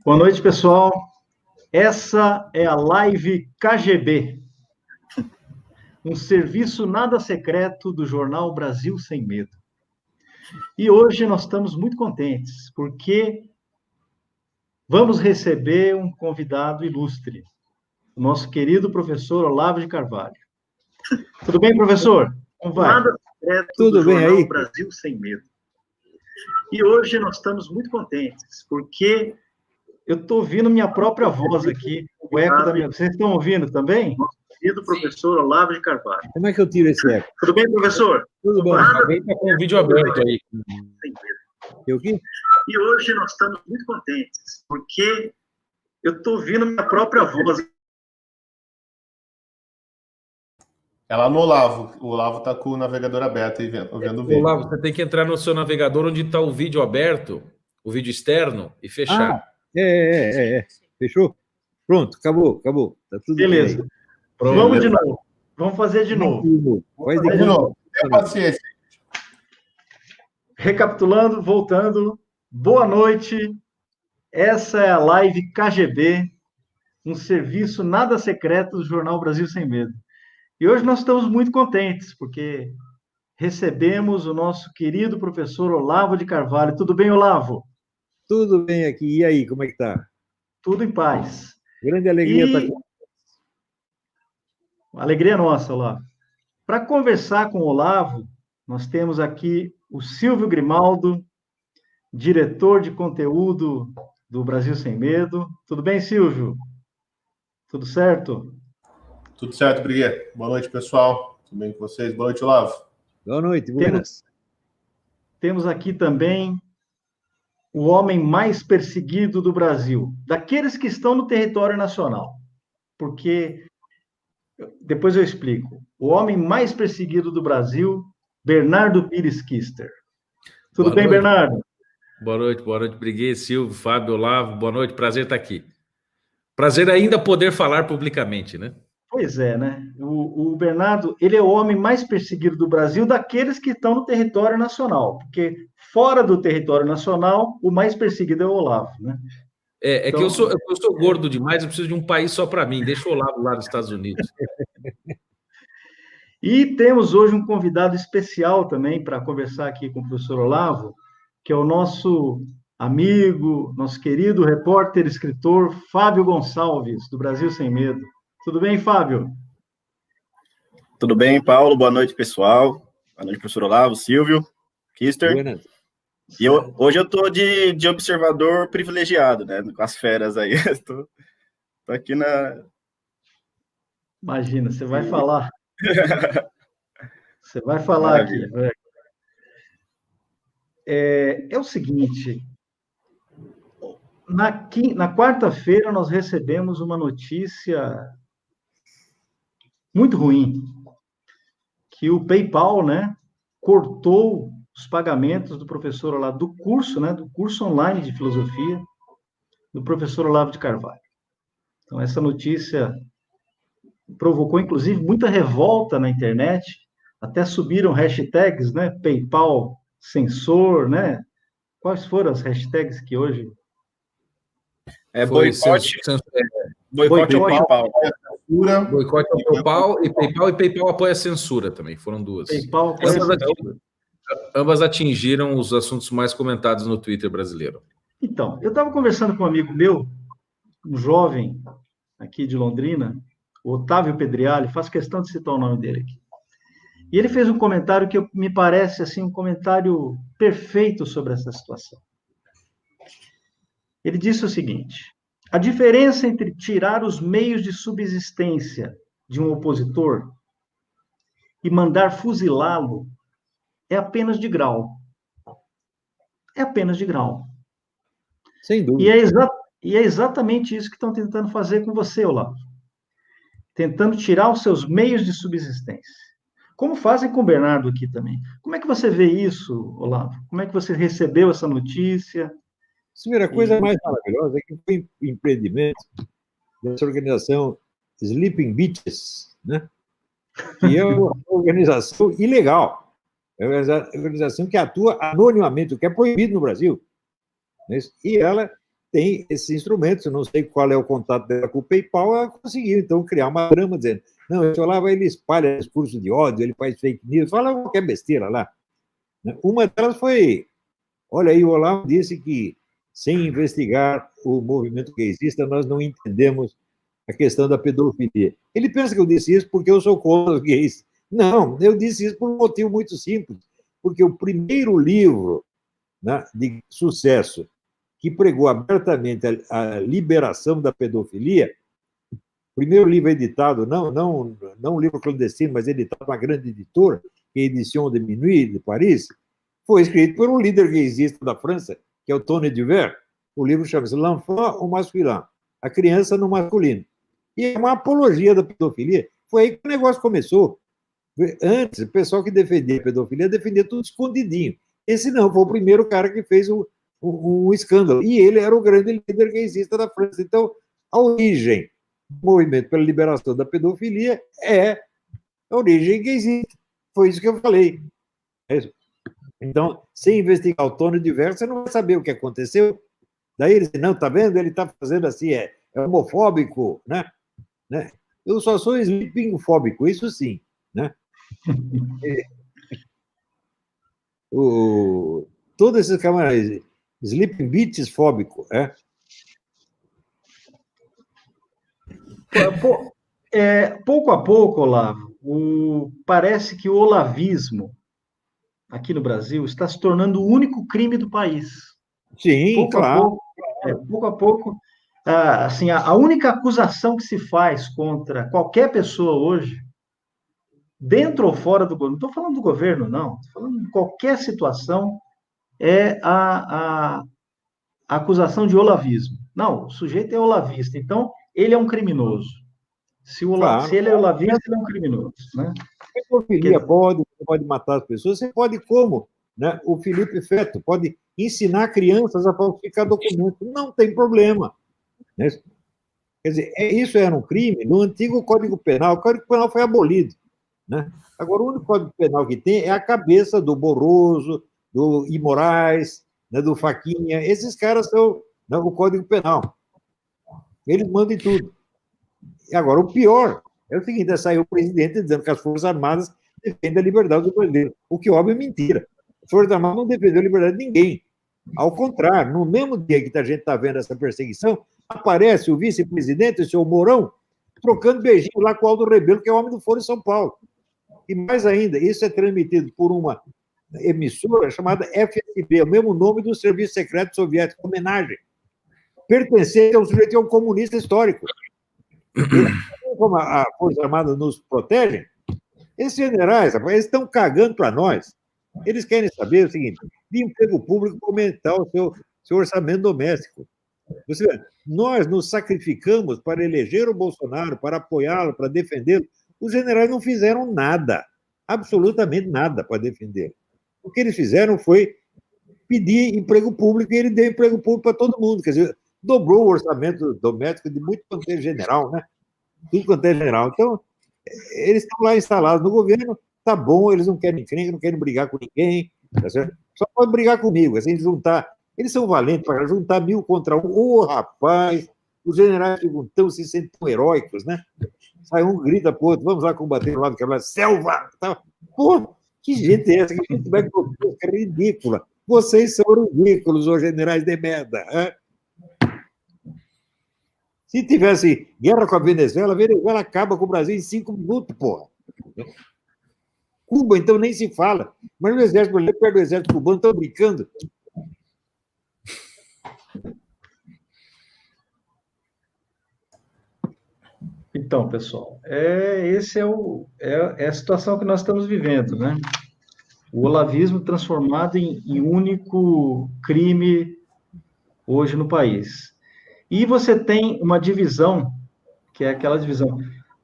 Boa noite, pessoal. Essa é a Live KGB, um serviço nada secreto do jornal Brasil Sem Medo. E hoje nós estamos muito contentes, porque vamos receber um convidado ilustre, o nosso querido professor Olavo de Carvalho. Tudo bem, professor? Como vai? Nada secreto Tudo do bem jornal aí? Brasil Sem Medo. E hoje nós estamos muito contentes, porque Eu estou ouvindo minha própria voz aqui, o eco da minha... Vocês estão ouvindo também? nosso querido professor Olavo de Carvalho. Como é que eu tiro esse eco? Tudo bem, professor? Tudo bom. Nada Alguém está com o vídeo aberto aí. sem medo. Eu aqui? E hoje nós estamos muito contentes, porque eu estou ouvindo minha própria voz. Ela no Olavo. O Olavo está com o navegador aberto e vendo o vídeo. Olavo, você tem que entrar no seu navegador onde está o vídeo aberto, o vídeo externo, e fechar. Fechou? Pronto, acabou. Tá tudo Beleza. bem. Vamos de novo. Vamos fazer de novo. Faz De novo. Tenha paciência. Recapitulando, voltando. Boa noite. Essa é a Live KGB, um serviço nada secreto do jornal Brasil Sem Medo. E hoje nós estamos muito contentes, porque recebemos o nosso querido professor Olavo de Carvalho. Tudo bem, Olavo? Tudo bem aqui. E aí, como é que tá? Tudo em paz. Grande alegria estar aqui. Alegria nossa, Olavo. Para conversar com o Olavo, nós temos aqui o Silvio Grimaldo, diretor de conteúdo do Brasil Sem Medo. Tudo bem, Silvio? Tudo certo? Tudo certo, Briguet. Boa noite, pessoal. Tudo bem com vocês? Boa noite, Olavo. Boa noite, buenas. Temos aqui também o homem mais perseguido do Brasil, daqueles que estão no território nacional. Porque, depois eu explico, o homem mais perseguido do Brasil, Bernardo Pires Kister. Tudo Boa bem, noite. Bernardo? Boa noite, Briguet, Silvio, Fábio, Olavo, boa noite, prazer estar aqui. Prazer ainda poder falar publicamente, né? Pois é, né? O Bernardo, ele é o homem mais perseguido do Brasil daqueles que estão no território nacional, porque fora do território nacional, o mais perseguido é o Olavo, né? Que Então- eu sou gordo demais, eu preciso de um país só para mim, deixa o Olavo lá nos Estados Unidos. E temos hoje um convidado especial também para conversar aqui com o professor Olavo, que é o nosso amigo, nosso querido repórter, escritor, Fábio Gonçalves, do Brasil Sem Medo. Tudo bem, Fábio? Tudo bem, Paulo? Boa noite, pessoal. Boa noite, professor Olavo, Silvio, Kister. Buenas. E hoje eu estou de observador privilegiado, né? Com as feras aí. Estou aqui na... Imagina, você vai falar. Você vai falar aqui. Maravilha. É o seguinte, na quarta-feira nós recebemos uma notícia muito ruim, que o PayPal, né, cortou os pagamentos do professor Olavo, do curso, né, do curso online de filosofia, do professor Olavo de Carvalho. Então, essa notícia provocou, inclusive, muita revolta na internet, até subiram hashtags, né, PayPal censor, né? Quais foram as hashtags que hoje... Boicote ao PayPal. Censura. Boicote ao PayPal e PayPal apoia a censura também, foram duas. PayPal... Ambas atingiram os assuntos mais comentados no Twitter brasileiro. Então, eu estava conversando com um amigo meu, um jovem aqui de Londrina, o Otávio Pedriali, faço questão de citar o nome dele aqui. E ele fez um comentário que me parece assim um comentário perfeito sobre essa situação. Ele disse o seguinte: a diferença entre tirar os meios de subsistência de um opositor e mandar fuzilá-lo é apenas de grau. É apenas de grau. Sem dúvida. E é exatamente isso que estão tentando fazer com você, Olavo. Tentando tirar os seus meios de subsistência. Como fazem com o Bernardo aqui também. Como é que você vê isso, Olavo? Como é que você recebeu essa notícia? A coisa mais maravilhosa é que foi o empreendimento dessa organização Sleeping Beaches, né? Que é uma organização ilegal. É uma organização que atua anonimamente, o que é proibido no Brasil. E ela tem esses instrumentos, eu não sei qual é o contato dela com o PayPal, ela conseguiu, então, criar uma trama dizendo, não, esse Olavo, ele espalha discurso de ódio, ele faz fake news, fala qualquer besteira lá. Uma delas foi, olha aí, o Olavo disse que, sem investigar o movimento gaysista, nós não entendemos a questão da pedofilia. Ele pensa que eu disse isso porque eu sou contra os gays. Não, eu disse isso por um motivo muito simples, porque o primeiro livro, né, de sucesso que pregou abertamente a liberação da pedofilia, o primeiro livro editado, não um livro clandestino, mas editado por uma grande editora, que é a Edition de Minuit, de Paris, foi escrito por um líder gaysista da França, que é o Tony Duvert. O livro chama-se L'enfant au masculin, a criança no masculino. E é uma apologia da pedofilia. Foi aí que o negócio começou. Antes, o pessoal que defendia a pedofilia defendia tudo escondidinho. Esse não, foi o primeiro cara que fez um escândalo. E ele era o grande líder gaysista da França. Então, a origem do movimento pela liberação da pedofilia é a origem gaysista. Foi isso que eu falei. É isso. Então, sem investigar o Tony Duvert, você não vai saber o que aconteceu. Daí ele diz, não, tá vendo? Ele está fazendo assim, é homofóbico, né? Eu só sou sleepingfóbico, isso sim, né? Todos esses camaradas, sleeping beats fóbico, Pouco a pouco, Olavo, parece que o olavismo aqui no Brasil está se tornando o único crime do país. Sim, pouco claro. Pouco a pouco, assim, a única acusação que se faz contra qualquer pessoa hoje, dentro ou fora do governo, não estou falando do governo, não, estou falando de qualquer situação, é a acusação de olavismo. Não, o sujeito é olavista, então ele é um criminoso. Se ele é olavista, ele é um criminoso, né? Pedofilia pode matar as pessoas, você pode como? Né? O Felipe Feto pode ensinar crianças a falsificar documentos, não tem problema. Né? Quer dizer, isso era um crime no antigo Código Penal. O Código Penal foi abolido. Né? Agora, o único Código Penal que tem é a cabeça do Barroso, do Imorais, né, do Faquinha. Esses caras são, né, o Código Penal. Eles mandam em tudo. E agora, o pior é o seguinte, saiu o presidente dizendo que as Forças Armadas defendem a liberdade do brasileiro, o que, óbvio, é mentira. As Forças Armadas não defendeu a liberdade de ninguém. Ao contrário, no mesmo dia que a gente está vendo essa perseguição, aparece o vice-presidente, o senhor Mourão, trocando beijinho lá com o Aldo Rebelo, que é o homem do Foro em São Paulo. E mais ainda, isso é transmitido por uma emissora chamada FSB, o mesmo nome do Serviço Secreto Soviético, homenagem. Pertencente ao sujeito, é um comunista histórico. E, como a Força Armada nos protege, esses generais, eles estão cagando para nós. Eles querem saber o seguinte, de emprego público para aumentar o seu orçamento doméstico. Você vê, nós nos sacrificamos para eleger o Bolsonaro, para apoiá-lo, para defendê-lo. Os generais não fizeram nada, absolutamente nada para defender. O que eles fizeram foi pedir emprego público e ele deu emprego público para todo mundo. Quer dizer, dobrou o orçamento doméstico de muito quanto é general, né? Tudo quanto é general. Então, eles estão lá instalados no governo, tá bom, eles não querem encrenca, não querem brigar com ninguém, tá certo? Só pode brigar comigo, assim, eles são valentes para juntar 1000 contra 1. Ô, rapaz, os generais se sentem tão heróicos, né? Sai um, grita pro outro, vamos lá combater o lado que é selva! Tá? Pô, que gente é essa? Que gente vai produzir? É ridícula. Vocês são ridículos, os generais de merda. Hein? Se tivesse guerra com a Venezuela acaba com o Brasil em 5 minutos, porra. Cuba, então, nem se fala. Mas o exército brasileiro perde o exército cubano, estão brincando. Então, pessoal, é a situação que nós estamos vivendo, né? O olavismo transformado em único crime hoje no país. E você tem uma divisão, que é aquela divisão,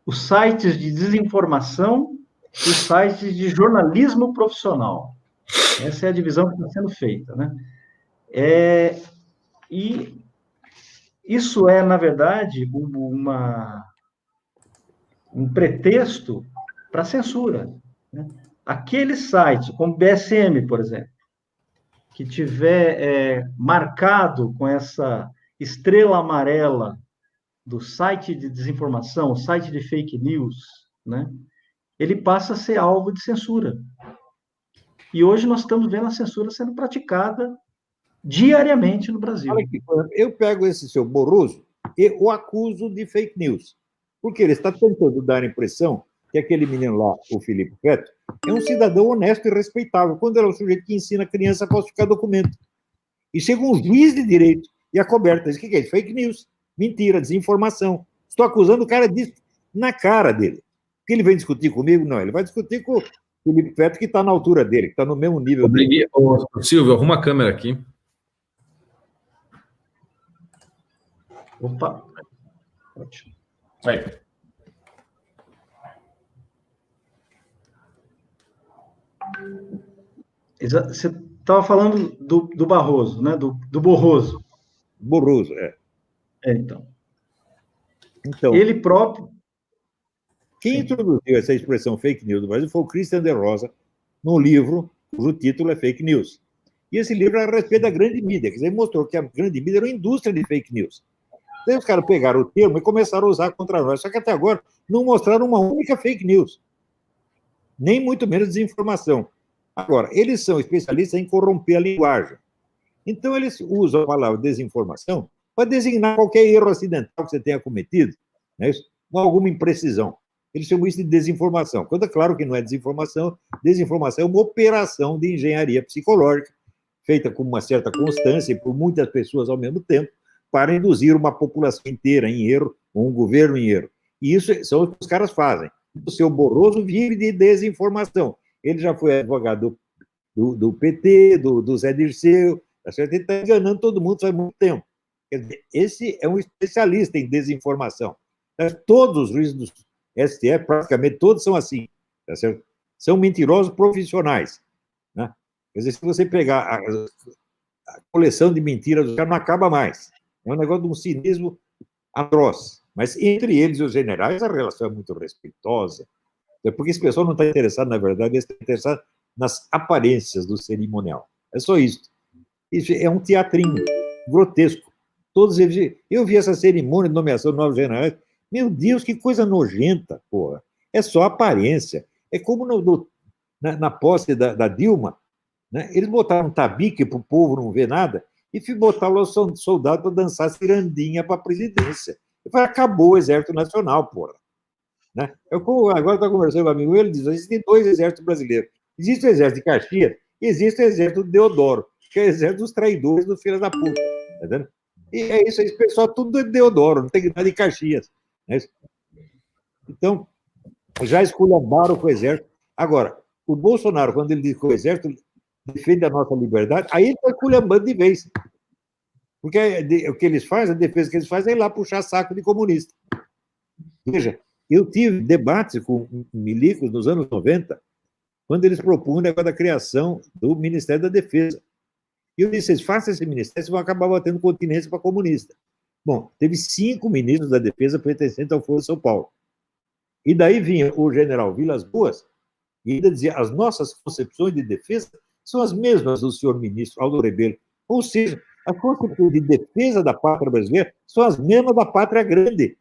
os sites de desinformação e os sites de jornalismo profissional. Essa é a divisão que está sendo feita, né? E isso é, na verdade, um pretexto para censura. Né? Aquele site, como o BSM, por exemplo, que tiver marcado com estrela amarela do site de desinformação, site de fake news, né? Ele passa a ser alvo de censura. E hoje nós estamos vendo a censura sendo praticada diariamente no Brasil. Olha aqui, eu pego esse seu Barroso e o acuso de fake news. Porque ele está tentando dar a impressão que aquele menino lá, o Felipe Feto, é um cidadão honesto e respeitável, quando ele é um sujeito que ensina a criança a falsificar documento. E chega um juiz de direito e a coberta diz: o que é isso? Fake news, mentira, desinformação. Estou acusando o cara disso na cara dele. Que ele vem discutir comigo? Não, ele vai discutir com o Felipe Feto, que está na altura dele, que está no mesmo nível dele. Ô, Silvio, arruma a câmera aqui. Opa! Ótimo. Aí. Você estava falando do Barroso, né? Do Borroso. Barroso, é. Então. Então, Ele próprio. quem introduziu essa expressão fake news no Brasil foi o Christian de Rosa, num livro cujo título é Fake News. E esse livro era a respeito da grande mídia, quer dizer, mostrou que a grande mídia era uma indústria de fake news. Daí os caras pegaram o termo e começaram a usar contra nós, só que até agora não mostraram uma única fake news, nem muito menos desinformação. Agora, eles são especialistas em corromper a linguagem. Então, eles usam a palavra desinformação para designar qualquer erro acidental que você tenha cometido, né, com alguma imprecisão. Eles chamam isso de desinformação. Quando é claro que não é desinformação, desinformação é uma operação de engenharia psicológica, feita com uma certa constância e por muitas pessoas ao mesmo tempo, para induzir uma população inteira em erro, ou um governo em erro. E isso são o que os caras fazem. O seu Barroso vive de desinformação. Ele já foi advogado do PT, do Zé Dirceu, tá certo? Ele está enganando todo mundo faz muito tempo. Quer dizer, esse é um especialista em desinformação. Todos os juízes do STF, praticamente todos são assim, tá certo? São mentirosos profissionais, né? Quer dizer, se você pegar a coleção de mentiras, já não acaba mais. É um negócio de um cinismo atroz. Mas entre eles e os generais, a relação é muito respeitosa. É porque esse pessoal não está interessado, na verdade, ele está interessado nas aparências do cerimonial. É só isso. Isso é um teatrinho grotesco. Todos eles... Eu vi essa cerimônia de nomeação de novos generais. Meu Deus, que coisa nojenta, porra. É só aparência. É como na posse da Dilma, né? Eles botaram um tabique para o povo não ver nada e botaram os soldados para dançar cirandinha para a presidência. Acabou o Exército Nacional, porra. Né? Agora está conversando com um amigo, ele diz: existem dois exércitos brasileiros. Existe o Exército de Caxias e existe o Exército de Deodoro, que é o Exército dos traidores dos filhos da puta. Tá vendo? E é isso, esse pessoal tudo é de Deodoro, não tem nada de Caxias. Né? Então, já esculhambaram com o Exército. Agora, o Bolsonaro, quando ele diz que o Exército defende a nossa liberdade, aí ele está esculhambando de vez. Porque o que eles fazem, a defesa que eles fazem é ir lá puxar saco de comunista. Veja, eu tive debates com milicos nos anos 90, quando eles propunham o negócio da criação do Ministério da Defesa. E eu disse: vocês façam esse ministério, vocês vão acabar batendo continência para comunista. Bom, teve 5 ministros da Defesa pertencentes ao Foro de São Paulo. E daí vinha o general Vilas Boas e ainda dizia: as nossas concepções de defesa são as mesmas do senhor ministro Aldo Rebelo. Ou seja, as concepções de defesa da pátria brasileira são as mesmas da pátria grande,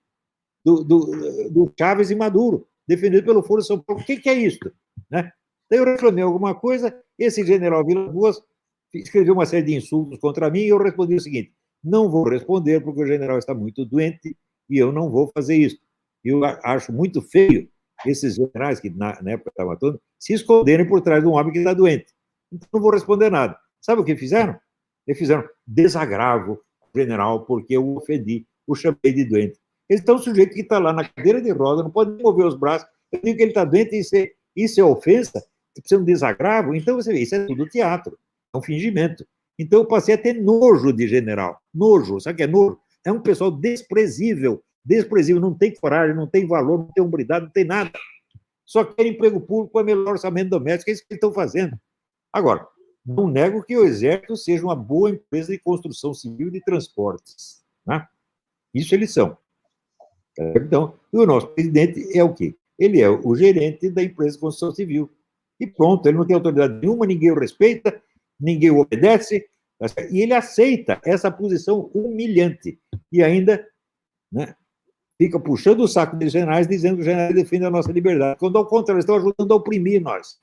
do Chávez e Maduro, defendido pelo Foro de São Paulo. O que é isso? Né? Daí eu reclamei alguma coisa, esse general Vilas Boas escreveu uma série de insultos contra mim e eu respondi o seguinte: não vou responder porque o general está muito doente e eu não vou fazer isso. Eu acho muito feio esses generais que na época estavam atuando se esconderem por trás de um homem que está doente. Então não vou responder nada. Sabe o que fizeram? Eles fizeram desagravo ao general porque eu o ofendi, o chamei de doente. Eles estão sujeito que está lá na cadeira de roda, não pode mover os braços, eu digo que ele está doente, isso é ofensa, precisa de um desagravo. Então você vê, isso é tudo teatro, é um fingimento. Então eu passei a ter nojo de general. Nojo, sabe o que é nojo? É um pessoal desprezível, não tem coragem, não tem valor, não tem hombridade, não tem nada. Só quer emprego público para melhor orçamento doméstico, é isso que eles estão fazendo. Agora, não nego que o Exército seja uma boa empresa de construção civil e de transportes. Né? Isso eles são. Então, o nosso presidente é o quê? Ele é o gerente da empresa de construção civil. E pronto, ele não tem autoridade nenhuma, ninguém o respeita, ninguém o obedece, E ele aceita essa posição humilhante. E ainda, né, fica puxando o saco dos generais, dizendo que os generais defendem a nossa liberdade, quando, ao contrário, estão ajudando a oprimir nós.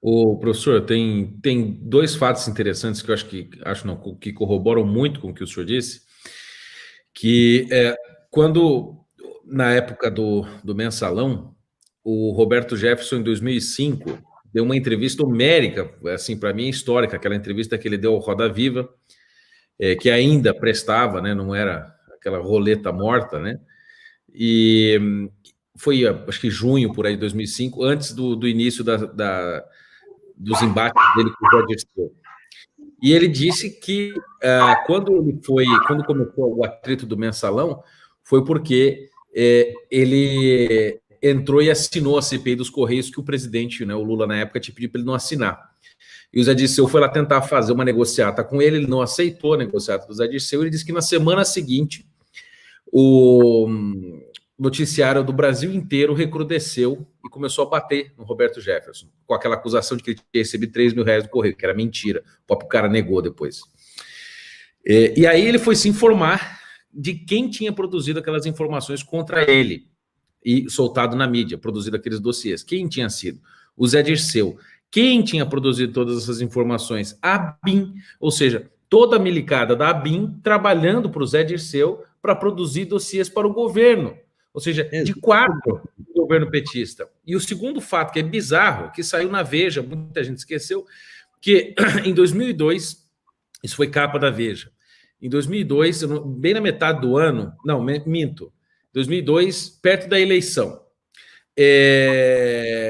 O professor, tem dois fatos interessantes que eu que corroboram muito com o que o senhor disse, que quando, na época do Mensalão, o Roberto Jefferson, em 2005, deu uma entrevista homérica, assim, para mim, histórica, aquela entrevista que ele deu ao Roda Viva, que ainda prestava, né, não era aquela roleta morta, né, e foi, acho que junho, por aí, de 2005, antes do início dos embates dele com o Zé Dirceu. E ele disse que quando começou o atrito do Mensalão, foi porque ele entrou e assinou a CPI dos Correios que o presidente, né, o Lula, na época, tinha pedido para ele não assinar. E o Zé Dirceu foi lá tentar fazer uma negociata com ele não aceitou a negociata do Zé Dirceu, ele disse que na semana seguinte o noticiário do Brasil inteiro recrudesceu e começou a bater no Roberto Jefferson, com aquela acusação de que ele tinha recebido 3 mil reais do Correio, que era mentira, o próprio cara negou depois. E aí ele foi se informar de quem tinha produzido aquelas informações contra ele, e soltado na mídia, produzido aqueles dossiês. Quem tinha sido? O Zé Dirceu. Quem tinha produzido todas essas informações? A ABIN, ou seja, toda a milicada da ABIN trabalhando para o Zé Dirceu para produzir dossiês para o governo, ou seja, de 4 do governo petista. E o segundo fato, que é bizarro, que saiu na Veja, muita gente esqueceu, que em 2002, isso foi capa da Veja, em 2002, bem na metade do ano, não, minto, 2002, perto da eleição,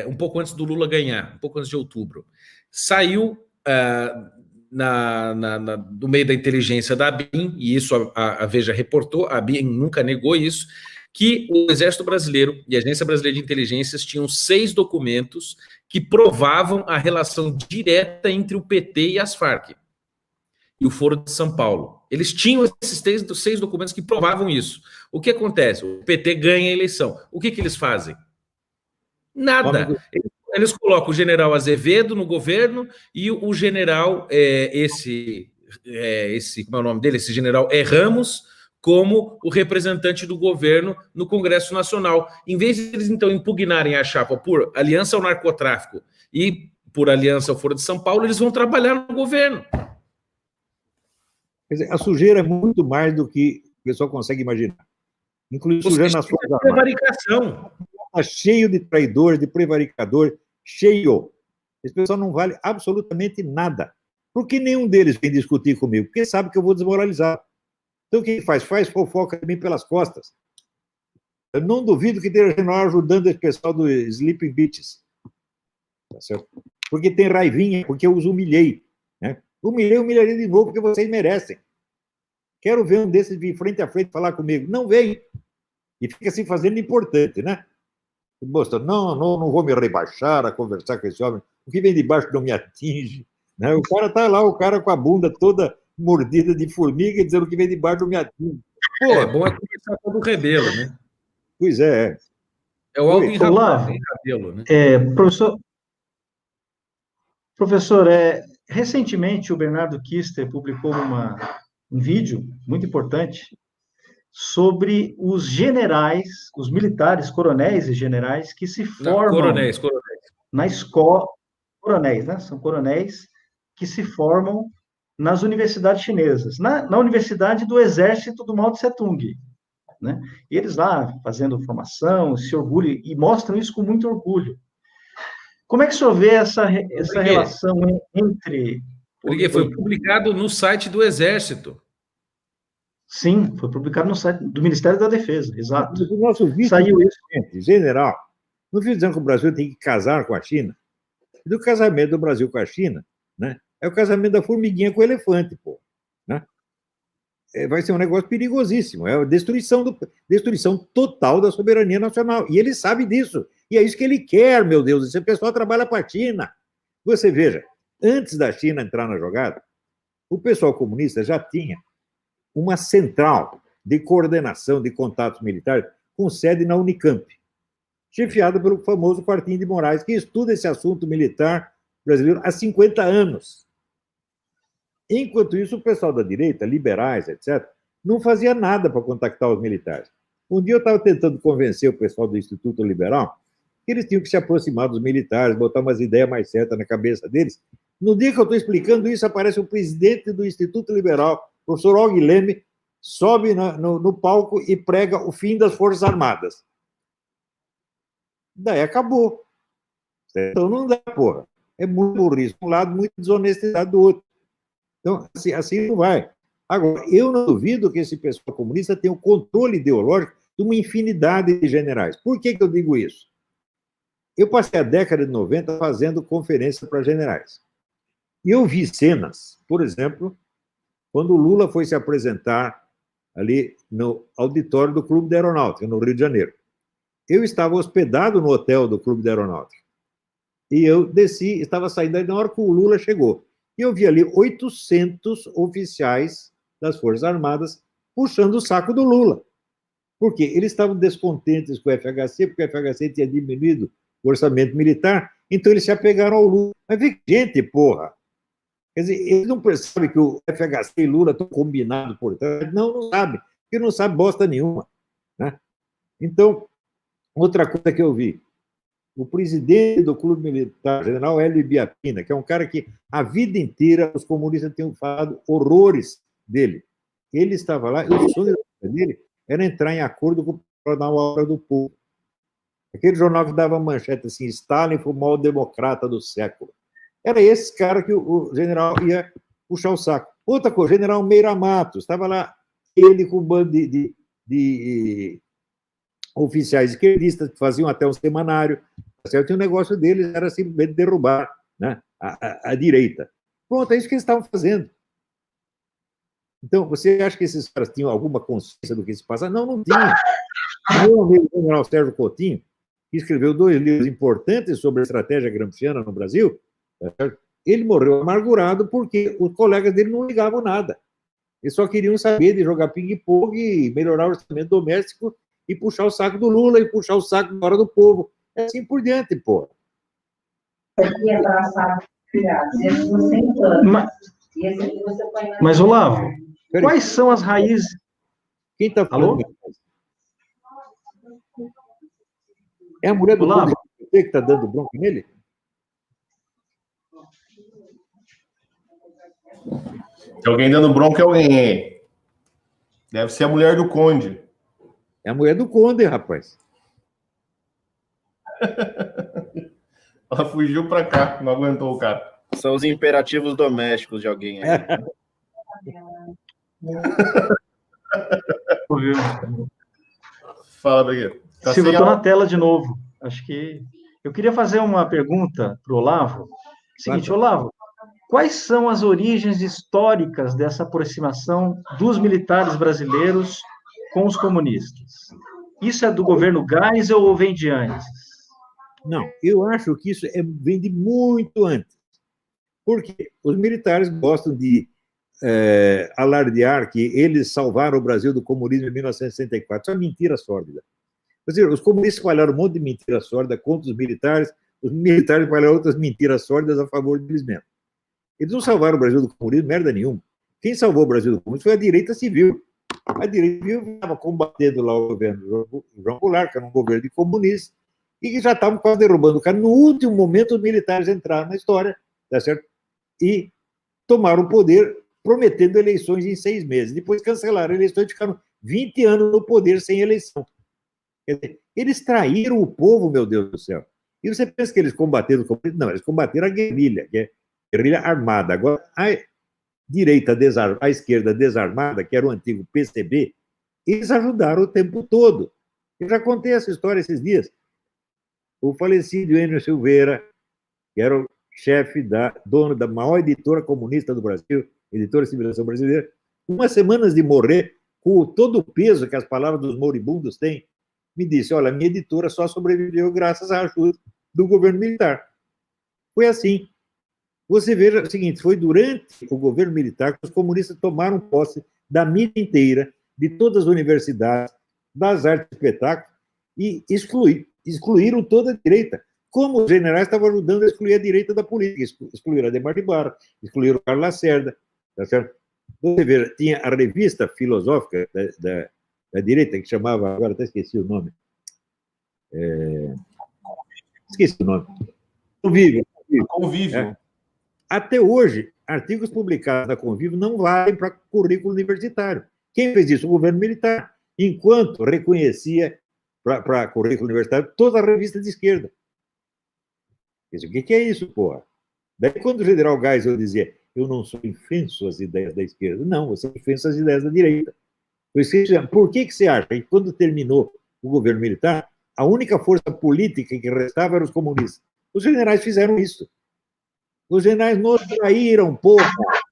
um pouco antes do Lula ganhar, um pouco antes de outubro, saiu do meio da inteligência da ABIN, e isso a Veja reportou, a ABIN nunca negou isso, que o Exército Brasileiro e a Agência Brasileira de Inteligências tinham 6 documentos que provavam a relação direta entre o PT e as Farc e o Foro de São Paulo. Eles tinham esses 6 documentos que provavam isso. O que acontece? O PT ganha a eleição. O que eles fazem? Nada. Eles colocam o general Azevedo no governo e o general, como é o nome dele? Esse general Ramos, como o representante do governo no Congresso Nacional. Em vez de eles, então, impugnarem a chapa por aliança ao narcotráfico e por aliança ao Foro de São Paulo, eles vão trabalhar no governo. Quer dizer, a sujeira é muito mais do que o pessoal consegue imaginar. Inclusive sujeira nas Forças Armadas. Prevaricação. Está cheio de traidores, de prevaricadores, cheio. Esse pessoal não vale absolutamente nada. Por que nenhum deles vem discutir comigo? Porque sabe que eu vou desmoralizar. Então, o que ele faz? Faz fofoca de mim pelas costas. Eu não duvido que tenha general ajudando esse pessoal do Sleeping Beaches. Tá certo? Porque tem raivinha, porque eu os humilhei. Né? Humilharei de novo, porque vocês merecem. Quero ver um desses vir frente a frente falar comigo. Não vem. E fica se fazendo importante, né? Mostra, não vou me rebaixar a conversar com esse homem. O que vem de baixo não me atinge. Né? O cara tá lá, o cara com a bunda toda mordida de formiga, dizendo que vem de baixo não me atinge. Pô, é bom conversar com o Rebelo, né? Pois é. É o Alvin Olavo, Rebelo, né? Professor, recentemente o Bernardo Kister publicou um vídeo muito importante sobre os generais, os militares, coronéis e generais que se formam... Coronéis. Na escola... Coronéis, né? São coronéis que se formam nas universidades chinesas, na Universidade do Exército do Mao Tse-tung, né? E eles lá fazendo formação, se orgulham e mostram isso com muito orgulho. Como é que o senhor vê essa relação entre... Porque foi publicado no site do Exército. Sim, foi publicado no site do Ministério da Defesa, exato. O nosso vice-presidente general não fica dizendo que o Brasil tem que casar com a China. Do casamento do Brasil com a China, né? É o casamento da formiguinha com o elefante, pô. Né? Vai ser um negócio perigosíssimo. É a destruição total da soberania nacional. E ele sabe disso. E é isso que ele quer, meu Deus. Esse pessoal trabalha para a China. Você veja, antes da China entrar na jogada, o pessoal comunista já tinha uma central de coordenação de contatos militares com sede na Unicamp, chefiada pelo famoso Quartinho de Moraes, que estuda esse assunto militar brasileiro há 50 anos. Enquanto isso, o pessoal da direita, liberais, etc., não fazia nada para contactar os militares. Um dia eu estava tentando convencer o pessoal do Instituto Liberal que eles tinham que se aproximar dos militares, botar umas ideias mais certas na cabeça deles. No dia que eu estou explicando isso, aparece o presidente do Instituto Liberal, o professor Og Leme, sobe no palco e prega o fim das Forças Armadas. Daí acabou. Então não dá, porra. É muito burrice de um lado, muita desonestidade do outro. Então, assim não vai. Agora, eu não duvido que esse pessoal comunista tenha o controle ideológico de uma infinidade de generais. Por que eu digo isso? Eu passei a década de 90 fazendo conferência para generais. E eu vi cenas, por exemplo, quando o Lula foi se apresentar ali no auditório do Clube da Aeronáutica, no Rio de Janeiro. Eu estava hospedado no hotel do Clube da Aeronáutica. E eu desci, estava saindo aí na hora que o Lula chegou. E eu vi ali 800 oficiais das Forças Armadas puxando o saco do Lula. Por quê? Eles estavam descontentes com o FHC, porque o FHC tinha diminuído o orçamento militar, então eles se apegaram ao Lula. Mas vê que gente, porra! Quer dizer, eles não percebem que o FHC e Lula estão combinados por trás? Não sabem, porque não sabe bosta nenhuma. Né? Então, outra coisa que eu vi, o presidente do Clube Militar, general Hélio Biapina, que é um cara que a vida inteira os comunistas tinham falado horrores dele. Ele estava lá, e o sonho dele era entrar em acordo com o jornal A Hora do Povo. Aquele jornal que dava manchete assim, Stalin foi o maior democrata do século. Era esse cara que o general ia puxar o saco. Outra coisa, o general Meira Matos, estava lá, ele com um bando de oficiais esquerdistas que faziam até um semanário. Certo? E o negócio deles era simplesmente derrubar, né, a direita. Pronto, é isso que eles estavam fazendo. Então, você acha que esses caras tinham alguma consciência do que se passa? Não, não tinha. O meu amigo, o general Sérgio Coutinho, que escreveu 2 livros importantes sobre a estratégia gramsciana no Brasil, ele morreu amargurado porque os colegas dele não ligavam nada. Eles só queriam saber de jogar ping-pong e melhorar o orçamento doméstico e puxar o saco do Lula e puxar o saco da Hora do Povo. É assim por diante, pô. Mas Olavo, quais são as raízes... Quem está falando? Alô? É a mulher do Olavo? que está dando bronca nele? Tem alguém dando bronca, é alguém. Deve ser a mulher do Conde. É a mulher do Conde, rapaz. Ela fugiu para cá, não aguentou o cara. São os imperativos domésticos de alguém aí. Fala, Brigueiro. Tá Silvio, eu sem estou a- na tela de novo. Acho que... Eu queria fazer uma pergunta para o Olavo. Seguinte, Olavo, quais são as origens históricas dessa aproximação dos militares brasileiros com os comunistas? Isso é do governo Geisel ou vem de antes? Não, eu acho que isso vem de muito antes. Porque os militares gostam de alardear que eles salvaram o Brasil do comunismo em 1964. Isso é mentira sórdida. Quer dizer, os comunistas espalharam um monte de mentira sórdida contra os militares espalharam outras mentiras sórdidas a favor deles mesmos. Eles não salvaram o Brasil do comunismo, merda nenhuma. Quem salvou o Brasil do comunismo foi a direita civil. A direita civil estava combatendo lá o governo João Goulart, que era um governo de comunistas, e que já estavam quase derrubando o cara. No último momento, os militares entraram na história, tá certo? E tomaram o poder, prometendo eleições em 6 meses. Depois cancelaram eleições e ficaram 20 anos no poder sem eleição. Quer dizer, eles traíram o povo, meu Deus do céu. E você pensa que eles combateram o comunismo? Não, eles combateram a guerrilha, que é guerrilha armada. Agora, a direita a esquerda desarmada, que era o antigo PCB, eles ajudaram o tempo todo. Eu já contei essa história esses dias. O falecido Enio Silveira, que era o chefe dono da maior editora comunista do Brasil, Editora Civilização Brasileira, umas semanas de morrer, com todo o peso que as palavras dos moribundos têm, me disse, olha, minha editora só sobreviveu graças à ajuda do governo militar. Foi assim. Você veja o seguinte, foi durante o governo militar que os comunistas tomaram posse da mídia inteira, de todas as universidades, das artes e espetáculos, e excluíram toda a direita. como os generais estavam ajudando a excluir a direita da política, excluíram a Adhemar de Barros, excluíram o Carlos Lacerda, tá certo? Você vê, tinha a revista filosófica da direita, que chamava, agora até esqueci o nome, esqueci o nome, Convívio. Convívio. Até hoje, artigos publicados na Convívio não valem para currículo universitário. Quem fez isso? O governo militar, enquanto reconhecia para currículo universitário toda a revista de esquerda. O que é isso, porra? Daí, quando o general Geisel dizia, eu não sou infenso às ideias da esquerda, não, você é infenso às ideias da direita. Por que você acha que, quando terminou o governo militar, a única força política que restava eram os comunistas? Os generais fizeram isso. Os generais nos traíram, porra.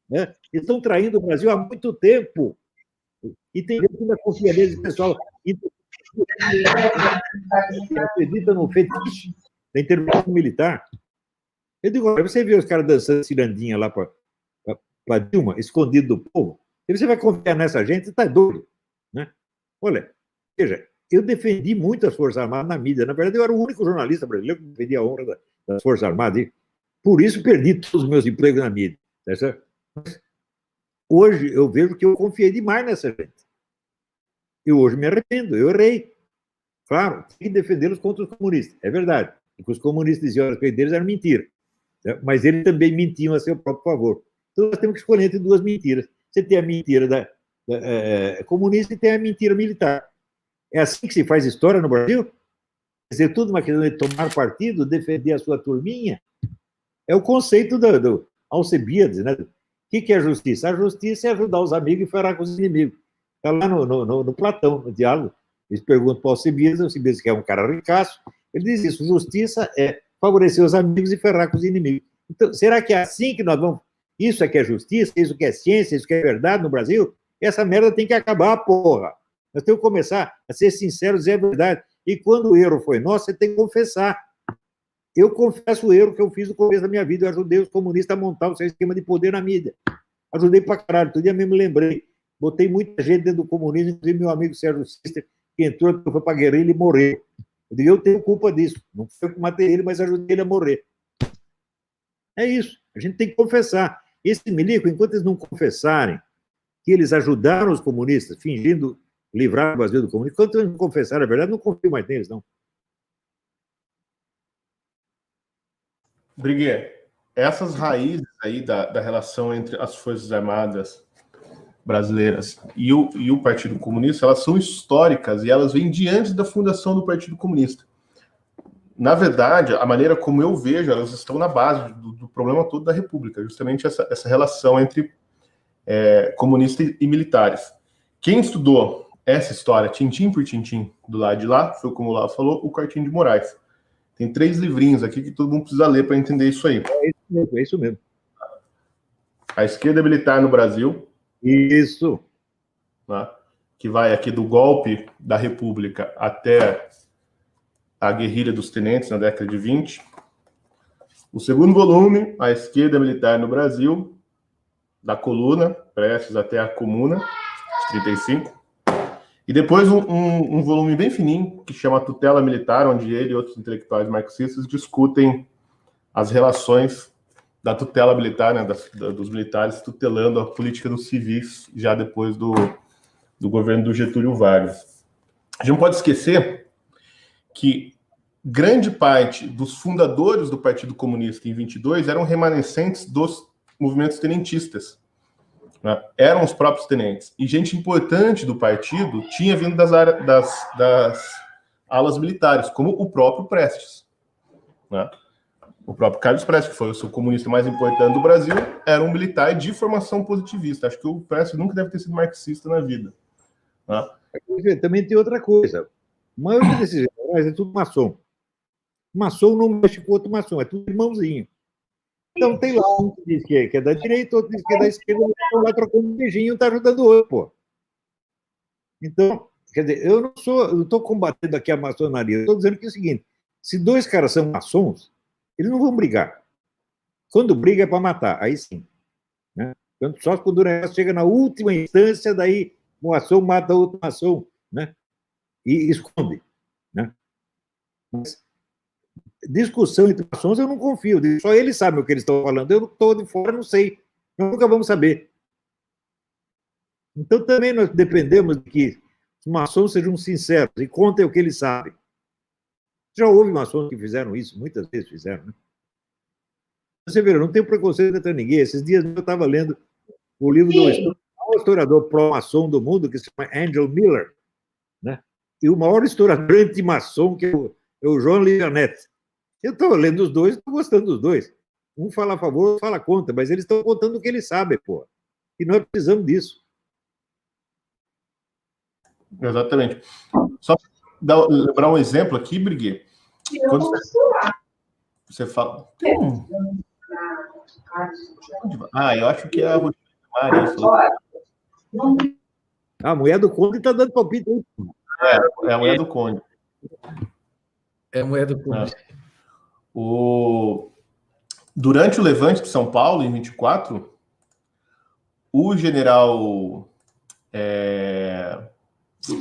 Né? Estão traindo o Brasil há muito tempo. E tem gente que ainda confia neles, pessoal. Acredita no fetiche da intervenção militar. Eu digo, olha, você vê os caras dançando cirandinha lá para Dilma, escondido do povo, e você vai confiar nessa gente, você está doido. Né? Olha, veja, eu defendi muito as Forças Armadas na mídia. Na verdade, eu era o único jornalista brasileiro que defendia a honra das Forças Armadas. E, por isso, perdi todos os meus empregos na mídia. Tá? Hoje, eu vejo que eu confiei demais nessa gente. E hoje me arrependo, eu errei. Claro, tem que defendê-los contra os comunistas. É verdade. E que os comunistas diziam que deles era mentira. Mas eles também mentiam a seu próprio favor. Então, nós temos que escolher entre duas mentiras. Você tem a mentira comunista e tem a mentira militar. É assim que se faz história no Brasil? Quer dizer, tudo uma questão de tomar partido, defender a sua turminha? É o conceito do Alcebiades, né? O que é a justiça? A justiça é ajudar os amigos e ferrar com os inimigos. Está lá no Platão, no diálogo. Eles perguntam para o Alcebiades que é um cara ricaço, ele diz isso, justiça é favorecer os amigos e ferrar com os inimigos. Então, será que é assim que nós vamos... Isso é que é justiça, isso que é ciência, isso que é verdade no Brasil? Essa merda tem que acabar, porra. Nós temos que começar a ser sinceros e dizer a verdade. E quando o erro foi nosso, você tem que confessar. Eu confesso o erro que eu fiz no começo da minha vida. Eu ajudei os comunistas a montar o seu esquema de poder na mídia. Ajudei pra caralho. Todo dia mesmo lembrei. Botei muita gente dentro do comunismo, inclusive meu amigo Sérgio Sister, que entrou, foi pra guerrilha e morreu. Eu tenho culpa disso. Não foi eu que matei ele, mas ajudei ele a morrer. É isso. A gente tem que confessar. Esse milico, enquanto eles não confessarem que eles ajudaram os comunistas, fingindo livrar o Brasil do comunismo, enquanto eles não confessarem a verdade, não confio mais neles, não. Briguet, essas raízes aí da relação entre as Forças Armadas brasileiras e o Partido Comunista, elas são históricas e elas vêm de antes da fundação do Partido Comunista. Na verdade, a maneira como eu vejo, elas estão na base do problema todo da República, justamente essa relação entre comunistas e militares. Quem estudou essa história, tintim por tintim, do lado de lá, foi como o Lavo falou, o Coutinho de Moraes. Tem 3 livrinhos aqui que todo mundo precisa ler para entender isso aí. É isso mesmo. A Esquerda Militar no Brasil. Isso. Né, que vai aqui do golpe da República até a guerrilha dos tenentes na década de 20. O segundo volume, A Esquerda Militar no Brasil, da coluna, Prestes até a Comuna, de 35. E depois um volume bem fininho, que chama Tutela Militar, onde ele e outros intelectuais marxistas discutem as relações da tutela militar, né, dos militares tutelando a política dos civis, já depois do governo do Getúlio Vargas. A gente não pode esquecer que grande parte dos fundadores do Partido Comunista em 22 eram remanescentes dos movimentos tenentistas. Né? Eram os próprios tenentes. E gente importante do partido tinha vindo das alas militares, como o próprio Prestes. Né? O próprio Carlos Prestes, que foi o comunista mais importante do Brasil, era um militar de formação positivista. Acho que o Prestes nunca deve ter sido marxista na vida. Né? Também tem outra coisa. A maioria desses generais é tudo maçom. Maçom não mexe com outro maçom, é tudo irmãozinho. Então tem lá um que diz que é da direita, outro diz que é da esquerda, estão lá trocando um beijinho, um está ajudando o outro, pô. Então, quer dizer, eu não estou combatendo aqui a maçonaria, eu estou dizendo que é o seguinte, se 2 caras são maçons, eles não vão brigar. Quando briga é para matar, aí sim. Né? Só quando o negócio chega na última instância, daí um maçom mata outro maçom, né? E esconde. Né? Mas discussão entre maçons eu não confio. Só eles sabem o que eles estão falando. Eu estou de fora, não sei. Nós nunca vamos saber. Então, também nós dependemos de que os maçons sejam sinceros e contem o que eles sabem. Já houve maçons que fizeram isso, muitas vezes fizeram, né? Você vê, eu não tenho preconceito contra ninguém. Esses dias eu estava lendo o livro do maior historiador pró-maçom do mundo, que se chama Angel Miller, né? E o maior historiador anti-maçom, que é o João Lianet. Eu estava lendo os dois, estou gostando dos dois. Um fala a favor, outro fala contra, mas eles estão contando o que eles sabem, pô. E nós precisamos disso. Exatamente. Só para lembrar um exemplo aqui, Briguet. Quando você fala... eu acho que é a Rosemary. A mulher do Conde está dando palpite aí. É a mulher do Conde. É a mulher do Conde. Durante o levante de São Paulo, em 24, o general...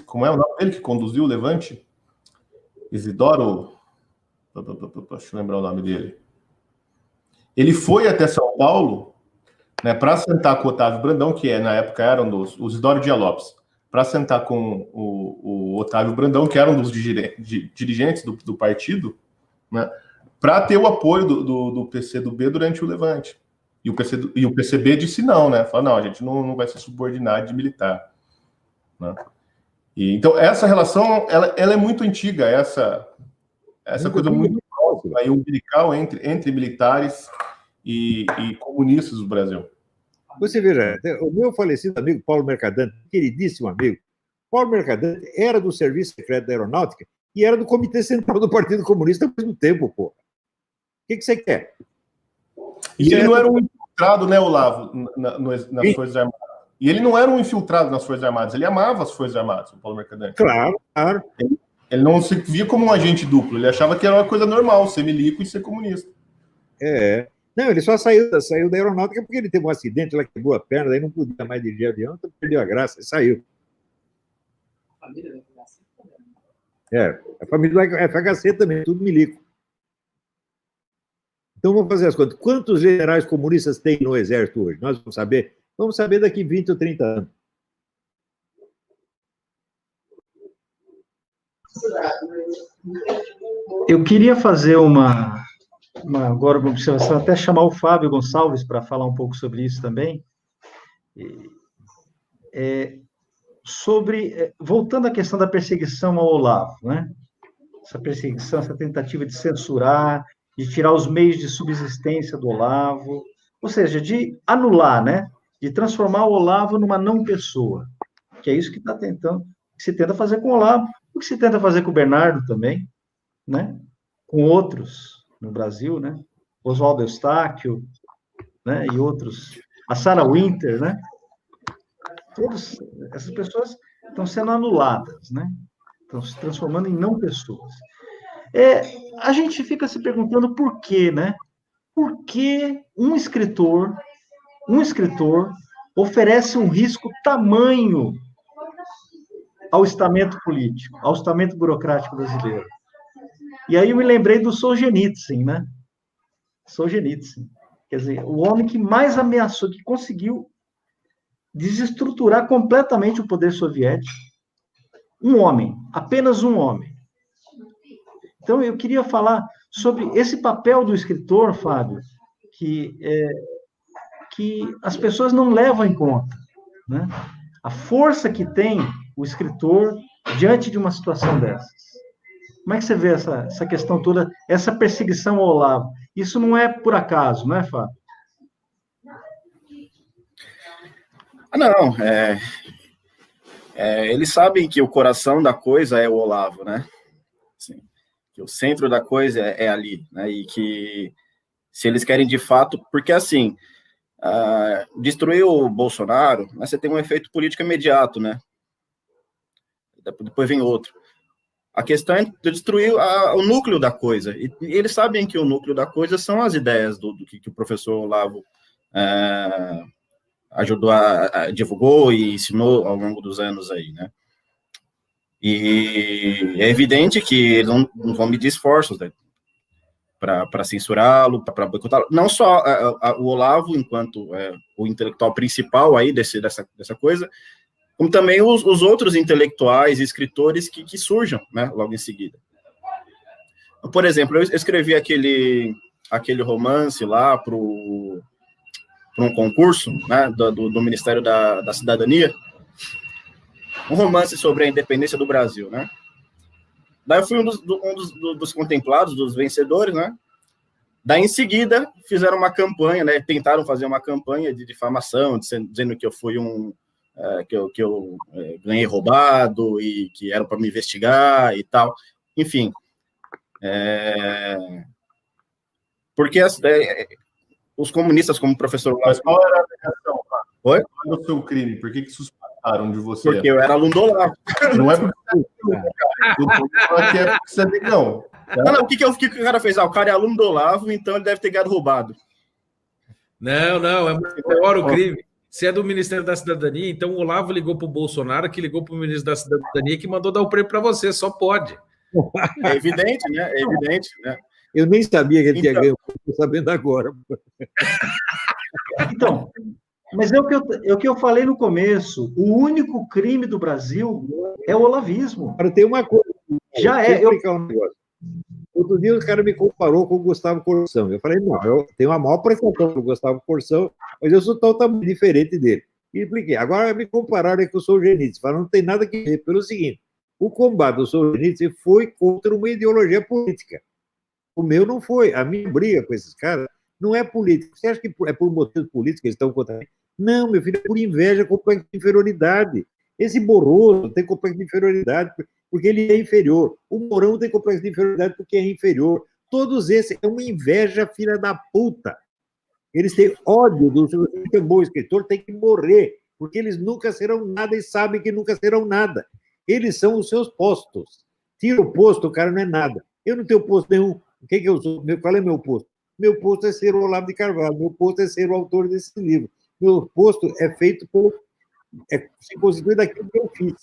como é o nome dele que conduziu o levante? Isidoro... Deixa eu lembrar o nome dele. Ele foi até São Paulo, né, para sentar com o Otávio Brandão, que na época eram os Isidoro Dia Lopes, para sentar com o Otávio Brandão, que era um dos dirigentes do partido, né, para ter o apoio do PCdoB durante o levante. E o PCB disse não, né? Falou, não, a gente não vai ser subordinado de militar. Né? Então, essa relação, ela é muito antiga, essa coisa muito próxima e umbilical entre militares e comunistas do Brasil. Você veja, o meu falecido amigo Paulo Mercadante, queridíssimo amigo, Paulo Mercadante era do Serviço Secreto da Aeronáutica e era do Comitê Central do Partido Comunista ao mesmo tempo, pô. O que você quer? E ele não era um infiltrado, né, Olavo, nas Forças Armadas. E ele não era um infiltrado nas Forças Armadas, ele amava as Forças Armadas, o Paulo Mercadante. Claro, claro. Ele não se via como um agente duplo, ele achava que era uma coisa normal, ser milico e ser comunista. Não, ele só saiu da aeronáutica porque ele teve um acidente, ela quebrou a perna, daí não podia mais dirigir avião, então perdeu a graça e saiu. A família da FHC também. A família da FHC também, tudo milico. Então vamos fazer as contas. Quantos generais comunistas tem no Exército hoje? Nós vamos saber? Vamos saber daqui 20 ou 30 anos. Eu queria fazer agora uma observação, até chamar o Fábio Gonçalves para falar um pouco sobre isso também. Voltando à questão da perseguição ao Olavo, né? Essa perseguição, essa tentativa de censurar, de tirar os meios de subsistência do Olavo, ou seja, de anular, né? De transformar o Olavo numa não pessoa, que é isso que se tenta fazer com o Olavo, o que se tenta fazer com o Bernardo também, né? Com outros no Brasil, né? Oswaldo Eustáquio, né? E outros, a Sarah Winter, né? Todas essas pessoas estão sendo anuladas, né? Estão se transformando em não pessoas. A gente fica se perguntando por quê, né? Por que um escritor oferece um risco tamanho ao estamento político, ao estamento burocrático brasileiro? E aí eu me lembrei do Solzhenitsyn, né? Solzhenitsyn. Quer dizer, o homem que mais ameaçou, que conseguiu desestruturar completamente o poder soviético. Um homem, apenas um homem. Então, eu queria falar sobre esse papel do escritor, Fábio, que as pessoas não levam em conta, né? A força que tem o escritor diante de uma situação dessas. Como é que você vê essa questão toda, essa perseguição ao Olavo? Isso não é por acaso, não é, Fábio? Não, eles sabem que o coração da coisa é o Olavo, né? Assim, que o centro da coisa é ali, né? E que se eles querem de fato, porque assim, destruir o Bolsonaro, né, você tem um efeito político imediato, né? Depois vem outro. A questão é destruir o núcleo da coisa. E eles sabem que o núcleo da coisa são as ideias do que o professor Olavo ajudou divulgou e ensinou ao longo dos anos aí, né? E é evidente que eles não vão medir esforços, né? para censurá-lo, para boicotá-lo. Não só o Olavo, enquanto o intelectual principal aí dessa coisa, como também os outros intelectuais e escritores que surjam, né, logo em seguida. Por exemplo, eu escrevi aquele romance lá para um concurso, né, do Ministério da Cidadania, um romance sobre a independência do Brasil, né? Daí eu fui um dos contemplados, dos vencedores, né? Daí, em seguida, fizeram uma campanha, né? Tentaram fazer uma campanha de difamação, dizendo que eu fui que eu ganhei roubado e que era para me investigar e tal. Enfim. Porque os comunistas, como o professor... Mas qual era a alegação? Oi? Qual era o seu crime? Por que suspeitaram de você? Porque eu era aluno do Olavo. Não é porque você é porque você é negão. Não, o que o cara fez? O cara é aluno do Olavo, então ele deve ter ganhado roubado. Não, é maior o crime. Se é do Ministério da Cidadania, então o Olavo ligou para o Bolsonaro, que ligou para o Ministro da Cidadania, que mandou dar o prêmio para você, só pode. É evidente, né? É evidente, né? Eu nem sabia que ele tinha ganho, estou sabendo agora. Então, mas é o que eu falei no começo. O único crime do Brasil é o olavismo. Agora, tem uma coisa. Já é. Um negócio. Outro dia o cara me comparou com o Gustavo Corsão. Eu falei, não, eu tenho a maior prestação do Gustavo Corsão, mas eu sou totalmente diferente dele. E expliquei. Agora me compararam com o Solzhenitsyn. Falaram, não tem nada que ver. Pelo seguinte, o combate do Solzhenitsyn foi contra uma ideologia política. O meu não foi. A minha briga com esses caras não é política. Você acha que é por motivos políticos que eles estão contra mim? Não, meu filho, é por inveja, complexo de inferioridade. Esse Boroso tem complexo de inferioridade porque ele é inferior. O Mourão tem complexo de inferioridade porque é inferior. Todos esses é uma inveja filha da puta. Eles têm ódio do seu bom escritor, tem que morrer, porque eles nunca serão nada e sabem que nunca serão nada. Eles são os seus postos. Tira o posto, o cara não é nada. Eu não tenho posto nenhum. O que eu sou? Qual é meu posto? Meu posto é ser o Olavo de Carvalho, meu posto é ser o autor desse livro. Meu posto é feito se constitui daquilo que eu fiz,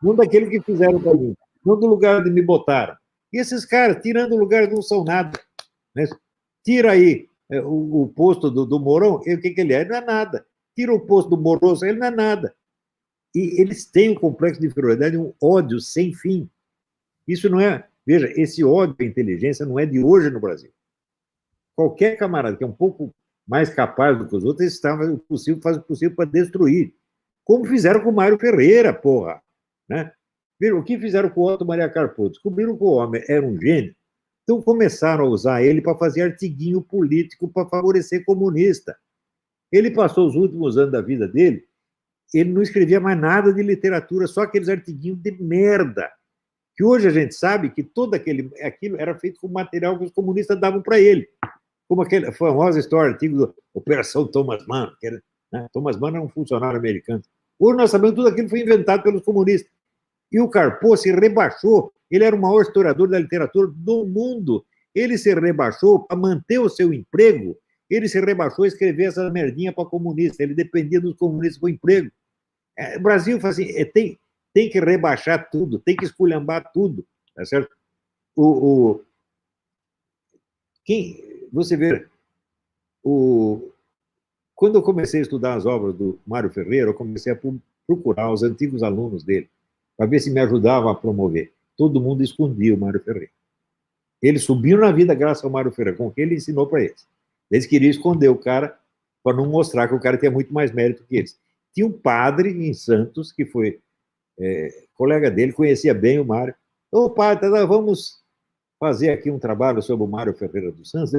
não daquele que fizeram para mim, não do lugar onde me botaram. E esses caras, tirando o lugar, não são nada. Né? Tira aí o posto do Mourão, o que ele é? Ele não é nada. Tira o posto do Moroso, ele não é nada. E eles têm um complexo de inferioridade, um ódio sem fim. Isso não é... Veja, esse ódio à inteligência não é de hoje no Brasil. Qualquer camarada que é um pouco mais capaz do que os outros, faz o possível para destruir. Como fizeram com o Mário Ferreira, porra. Né? Viram, o que fizeram com o Otto Maria Carpo? Descobriram que o homem era um gênio, então começaram a usar ele para fazer artiguinho político para favorecer comunista. Ele passou os últimos anos da vida dele, ele não escrevia mais nada de literatura, só aqueles artiguinhos de merda, que hoje a gente sabe que todo aquilo era feito com material que os comunistas davam para ele. Como aquela famosa história, artigo da Operação Thomas Mann, que era, né? Thomas Mann era um funcionário americano. Hoje nós sabemos que tudo aquilo foi inventado pelos comunistas. E o Carpo se rebaixou, ele era o maior historiador da literatura do mundo. Ele se rebaixou para manter o seu emprego, ele se rebaixou a escrever essa merdinha para comunista, ele dependia dos comunistas para o emprego. O Brasil faz assim, tem que rebaixar tudo, tem que esculhambar tudo, tá certo? Você vê, quando eu comecei a estudar as obras do Mário Ferreira, eu comecei a procurar os antigos alunos dele, para ver se me ajudavam a promover. Todo mundo escondia o Mário Ferreira. Eles subiram na vida graças ao Mário Ferreira, com o que ele ensinou para eles. Eles queriam esconder o cara, para não mostrar que o cara tinha muito mais mérito que eles. Tinha um padre em Santos, que foi colega dele, conhecia bem o Mário. Ô, padre, vamos fazer aqui um trabalho sobre o Mário Ferreira dos Santos.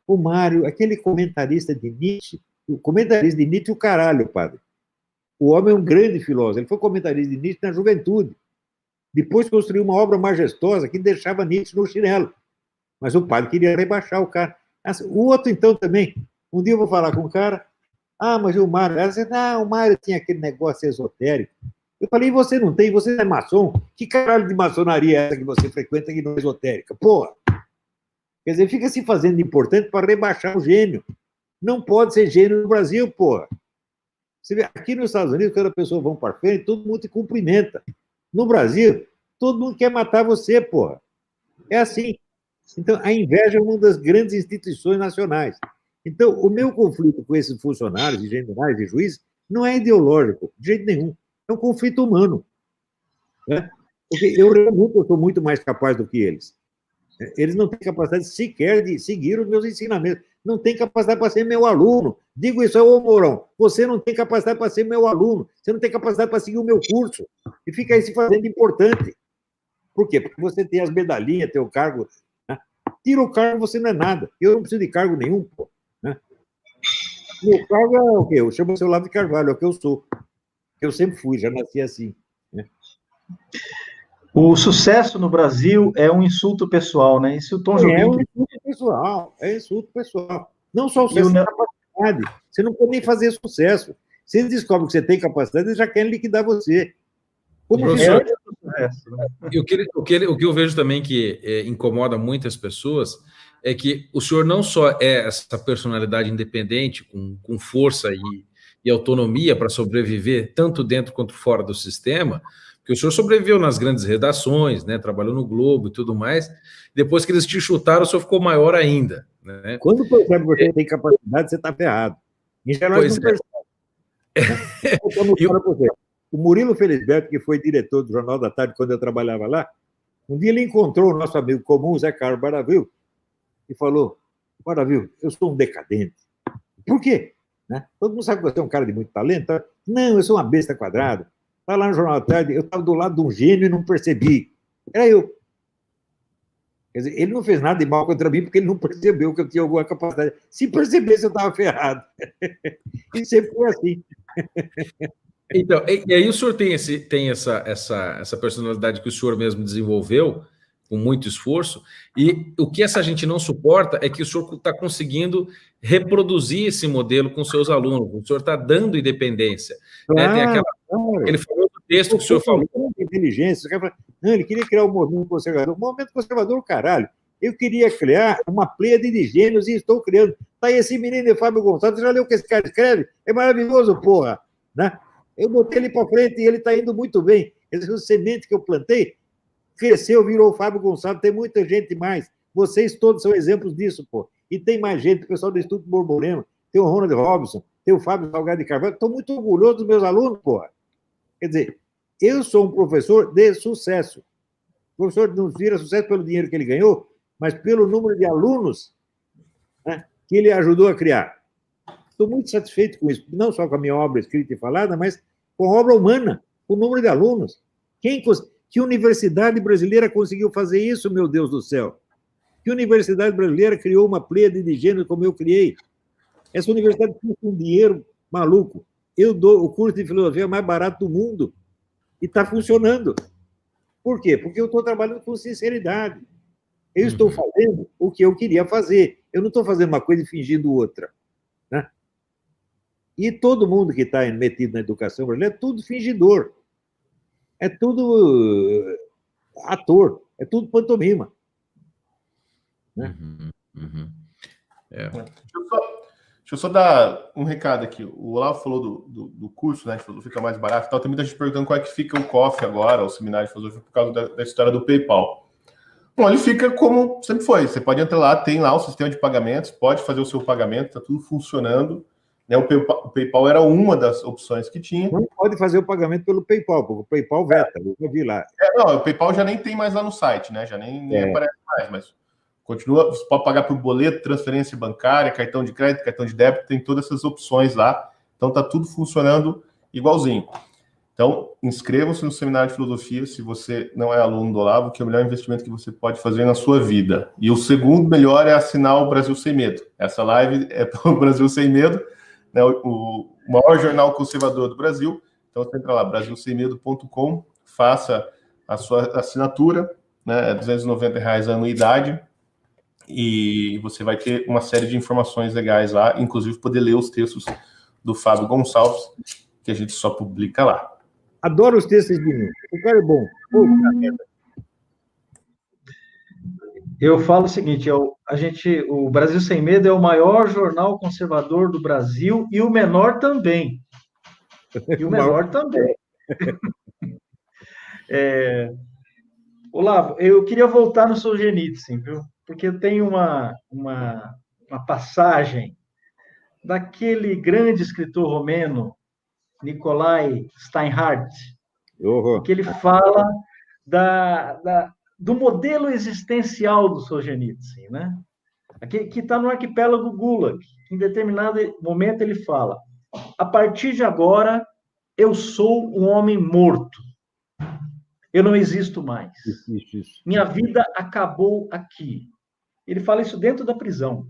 O Mário, aquele comentarista de Nietzsche, o comentarista de Nietzsche, o caralho, padre. O homem é um grande filósofo, ele foi comentarista de Nietzsche na juventude. Depois construiu uma obra majestosa que deixava Nietzsche no chinelo. Mas o padre queria rebaixar o cara. O outro, então, também. Um dia eu vou falar com o cara, mas o Mário... Ela disse, o Mário tinha aquele negócio esotérico. Eu falei, e você não tem? Você é maçom? Que caralho de maçonaria é essa que você frequenta que não é esotérica? Porra! Quer dizer, fica se fazendo importante para rebaixar o gênio. Não pode ser gênio no Brasil, porra. Você vê, aqui nos Estados Unidos, quando a pessoa vai para frente, todo mundo te cumprimenta. No Brasil, todo mundo quer matar você, porra. É assim. Então, a inveja é uma das grandes instituições nacionais. Então, o meu conflito com esses funcionários, e generais e juízes, não é ideológico, de jeito nenhum. É um conflito humano. Né? Porque eu realmente sou muito mais capaz do que eles. Eles não têm capacidade sequer de seguir os meus ensinamentos. Não têm capacidade para ser meu aluno. Digo isso ao Mourão. Você não tem capacidade para ser meu aluno. Você não tem capacidade para seguir o meu curso. E fica aí se fazendo importante. Por quê? Porque você tem as medalhinhas, tem o cargo. Né? Tira o cargo, você não é nada. Eu não preciso de cargo nenhum, pô. Né? Meu cargo é o quê? Eu chamo o seu Olavo de Carvalho, é o que eu sou. Eu sempre fui, já nasci assim. Né? O sucesso no Brasil é um insulto pessoal, né? Isso o Tom Jobim... É um insulto pessoal, é insulto pessoal. Não só o sucesso, é capacidade. Você não pode nem fazer sucesso. Se eles descobrem que você tem capacidade, eles já querem liquidar você. Como Professor, é, o que eu vejo também que incomoda muitas pessoas é que o senhor não só é essa personalidade independente, com força e autonomia para sobreviver, tanto dentro quanto fora do sistema, que o senhor sobreviveu nas grandes redações, né, trabalhou no Globo e tudo mais, depois que eles te chutaram, o senhor ficou maior ainda. Né? Quando percebe que você tem capacidade, você está ferrado. Em geral, não percebe. O Murilo Felisberto, que foi diretor do Jornal da Tarde quando eu trabalhava lá, um dia ele encontrou o nosso amigo comum, Zé Carlos Baravil, e falou: Baravil, eu sou um decadente. Por quê? Né? Todo mundo sabe que você é um cara de muito talento. Tá? Não, eu sou uma besta quadrada. Está lá no Jornal da Tarde, eu estava do lado de um gênio e não percebi. Era eu. Quer dizer, ele não fez nada de mal contra mim porque ele não percebeu que eu tinha alguma capacidade. Se percebesse, eu estava ferrado. E sempre foi assim. Então, e aí o senhor tem essa personalidade que o senhor mesmo desenvolveu, com muito esforço, e o que essa gente não suporta é que o senhor está conseguindo reproduzir esse modelo com seus alunos, o senhor está dando independência. Né? Tem aquele famoso texto que o senhor falou. Inteligência, não, ele queria criar um movimento conservador. Um movimento conservador, caralho. Eu queria criar uma pleiade de gênios e estou criando. Tá aí esse menino, Fábio Gonçalves, você já leu o que esse cara escreve? É maravilhoso, porra. Né? Eu botei ele para frente e ele está indo muito bem. Essa semente que eu plantei cresceu, virou o Fábio Gonçalves, tem muita gente mais. Vocês todos são exemplos disso, pô. E tem mais gente, o pessoal do Instituto Borborema, tem o Ronald Robson, tem o Fábio Salgado de Carvalho. Estou muito orgulhoso dos meus alunos, porra. Quer dizer, eu sou um professor de sucesso. O professor não vira sucesso pelo dinheiro que ele ganhou, mas pelo número de alunos, né, que ele ajudou a criar. Estou muito satisfeito com isso, não só com a minha obra escrita e falada, mas com a obra humana, o número de alunos. Que universidade brasileira conseguiu fazer isso, meu Deus do céu? Que universidade brasileira criou uma pleiade de gênero como eu criei? Essa universidade custa um dinheiro maluco. Eu dou o curso de filosofia mais barato do mundo e está funcionando. Por quê? Porque eu estou trabalhando com sinceridade. Eu estou fazendo o que eu queria fazer. Eu não estou fazendo uma coisa e fingindo outra. Né? E todo mundo que está metido na educação brasileira é tudo fingidor. É tudo ator. É tudo pantomima. Né? Deixa eu só dar um recado aqui. O Olavo falou do curso, né? Fica mais barato e tal. Tem muita gente perguntando qual é que fica o COF agora, o seminário de filosofia, por causa da história do PayPal. Bom, ele fica como sempre foi. Você pode entrar lá, tem lá o sistema de pagamentos, pode fazer o seu pagamento, está tudo funcionando. Né? O PayPal era uma das opções que tinha. Não pode fazer o pagamento pelo PayPal, porque o PayPal veta, eu vi lá. Não, o PayPal já nem tem mais lá no site, né? Já nem aparece mais, mas continua, você pode pagar por boleto, transferência bancária, cartão de crédito, cartão de débito, tem todas essas opções lá. Então tá tudo funcionando igualzinho. Então, inscrevam-se no seminário de filosofia se você não é aluno do Olavo, que é o melhor investimento que você pode fazer na sua vida. E o segundo melhor é assinar o Brasil Sem Medo. Essa live é para o Brasil Sem Medo, né, o maior jornal conservador do Brasil. Então, você entra lá, brasilsemmedo.com, faça a sua assinatura, né, é R$290 a anuidade, e você vai ter uma série de informações legais lá, inclusive poder ler os textos do Fábio Gonçalves, que a gente só publica lá. Adoro os textos de mim. O cara é bom. Eu falo o seguinte, o Brasil Sem Medo é o maior jornal conservador do Brasil e o menor também. Olavo, eu queria voltar no Solzhenitsyn, viu? Porque que eu tenho uma passagem daquele grande escritor romeno, Nikolai Steinhardt, que ele fala do modelo existencial do Solzhenitsyn, né? Que está no arquipélago Gulag. Em determinado momento ele fala: a partir de agora, eu sou um homem morto. Eu não existo mais. Isso. Minha vida acabou aqui. Ele fala isso dentro da prisão.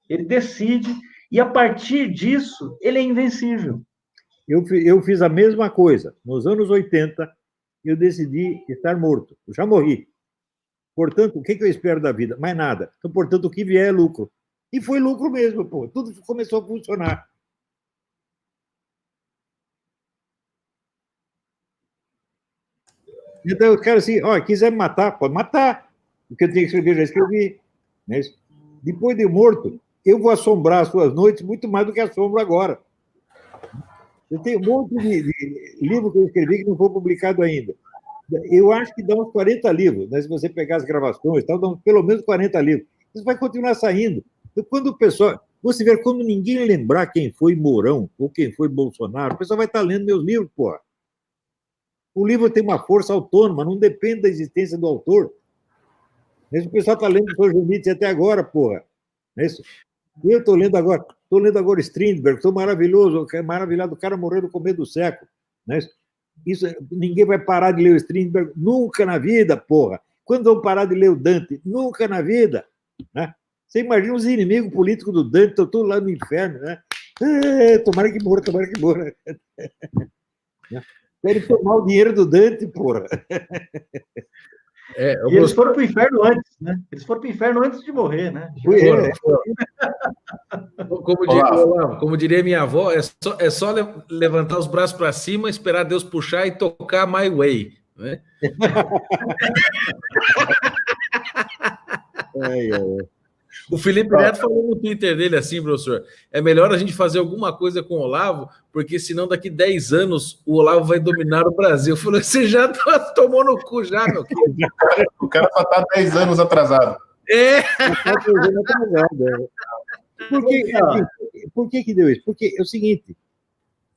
Ele decide, e a partir disso, ele é invencível. Eu fiz a mesma coisa. Nos anos 80, eu decidi estar morto. Eu já morri. Portanto, o que eu espero da vida? Mais nada. Então, portanto, o que vier é lucro. E foi lucro mesmo, pô. Tudo começou a funcionar. Então, o cara assim, ó, quiser me matar, pode matar. O que eu tinha que escrever, já escrevi. Né? Depois de morto, eu vou assombrar as suas noites muito mais do que assombro agora. Eu tenho um monte de livro que eu escrevi que não foi publicado ainda. Eu acho que dá uns 40 livros, né? Se você pegar as gravações, tal, dá uns, pelo menos 40 livros. Isso vai continuar saindo. Então, quando o pessoal... Você vê, quando ninguém lembrar quem foi Mourão ou quem foi Bolsonaro, o pessoal vai estar lendo meus livros, porra. O livro tem uma força autônoma, não depende da existência do autor. O pessoal está lendo o Solzhenitsyn até agora, porra. Não é isso? Eu estou lendo agora Strindberg, estou maravilhoso, maravilhado, o cara morreu no começo do século. Não é isso? Ninguém vai parar de ler o Strindberg nunca na vida, porra. Quando vão parar de ler o Dante? Nunca na vida. Né? Você imagina os inimigos políticos do Dante, estão todos lá no inferno, né? Tomara que morra, tomara que morra. Querem tomar o dinheiro do Dante, porra. E eles foram para o inferno antes, né? Eles foram para o inferno antes de morrer, né? Como diria minha avó, é só levantar os braços para cima, esperar Deus puxar e tocar My Way. Né? O Felipe Neto falou no Twitter dele assim, professor, é melhor a gente fazer alguma coisa com o Olavo, porque senão daqui 10 anos o Olavo vai dominar o Brasil. Eu falei, você já tomou no cu já, meu querido. O cara só está 10 anos atrasado. Por que deu isso? Porque é o seguinte,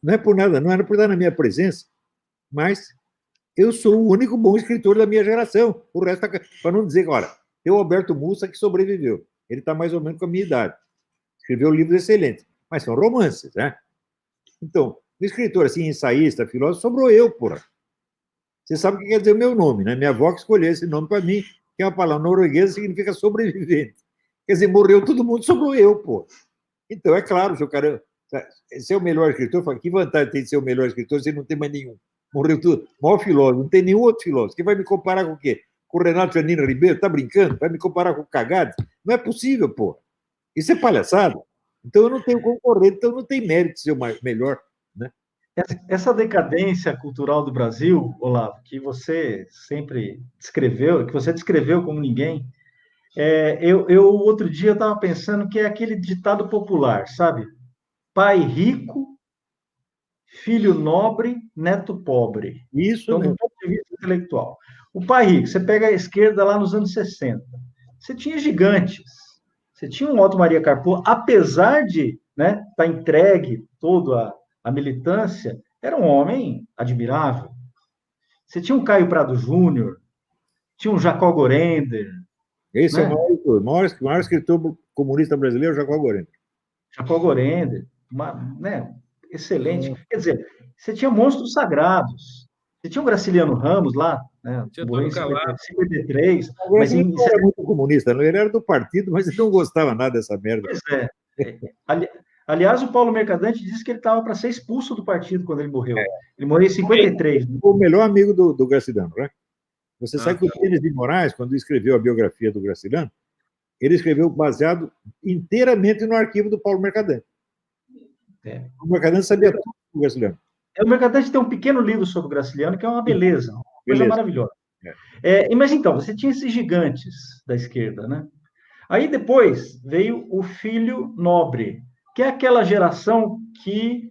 não é por nada, não era por nada na minha presença, mas eu sou o único bom escritor da minha geração. O resto, para não dizer, olha, tem o Alberto Mussa que sobreviveu. Ele está mais ou menos com a minha idade. Escreveu livros excelentes, mas são romances, né? Então, o escritor, assim, ensaísta, filósofo, sobrou eu, porra. Você sabe o que quer dizer o meu nome, né? Minha avó que escolheu esse nome para mim, que é uma palavra norueguesa, significa sobrevivente. Quer dizer, morreu todo mundo, sobrou eu, pô. Então, é claro, se o cara... Se é o melhor escritor, fala, que vantagem tem de ser o melhor escritor se não tem mais nenhum? Morreu tudo. O maior filósofo, não tem nenhum outro filósofo. Quem vai me comparar com o quê? Com o Renato Janino Ribeiro? Tá brincando? Vai me comparar com o Cagades? Não é possível, pô. Isso é palhaçada. Então eu não tenho concorrente, então não tem mérito de ser o melhor, né? Essa decadência cultural do Brasil, Olavo, que você sempre descreveu, que você descreveu como ninguém, eu outro dia estava pensando que é aquele ditado popular, sabe? Pai rico, filho nobre, neto pobre. Isso então, do ponto de vista intelectual. O pai rico, você pega a esquerda lá nos anos 60, você tinha gigantes, você tinha um Otto Maria Carpo, apesar de estar entregue toda a militância, era um homem admirável. Você tinha um Caio Prado Júnior, tinha um Jacó Gorender. Esse é o maior escritor comunista brasileiro, Jacó Gorender. Jacó Gorender, excelente. Quer dizer, você tinha monstros sagrados. Você tinha o Graciliano Ramos lá, né? Morreu em 53. Mas ele não era muito comunista, não. Ele era do partido, mas ele não gostava nada dessa merda. Pois é. Aliás, o Paulo Mercadante disse que ele estava para ser expulso do partido quando ele morreu. Ele morreu em 53. O melhor amigo do Graciliano, né? Você sabe que o Tênis de Moraes, quando escreveu a biografia do Graciliano, ele escreveu baseado inteiramente no arquivo do Paulo Mercadante. O Mercadante sabia tudo do Graciliano. O Mercadante tem um pequeno livro sobre o Graciliano, que é uma beleza, uma coisa maravilhosa. Mas então, você tinha esses gigantes da esquerda, né? Aí depois veio o filho nobre, que é aquela geração que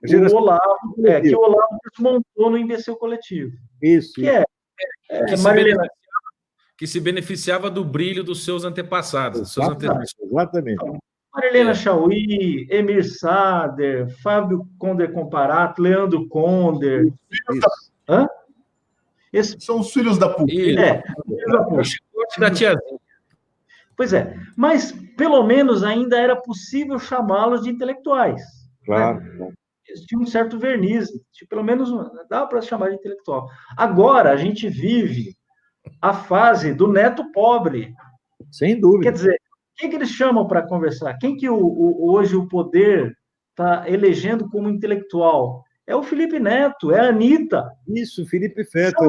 o Olavo desmontou no imbecil coletivo. Isso. Que que se beneficiava do brilho dos seus antepassados. Dos seus Exatamente. Marilena Chauí, Emir Sader, Fábio Conder Comparato, Leandro Conder. Hã? São os filhos da PUC. O chicote da tiazinha. Pois é, mas pelo menos ainda era possível chamá-los de intelectuais. Claro. Né? Eles tinham um certo verniz, pelo menos dá para chamar de intelectual. Agora a gente vive a fase do neto pobre. Sem dúvida. Quer dizer, quem que eles chamam para conversar? Quem que hoje o poder está elegendo como intelectual? É o Felipe Neto, é a Anitta. Isso, Felipe Feto.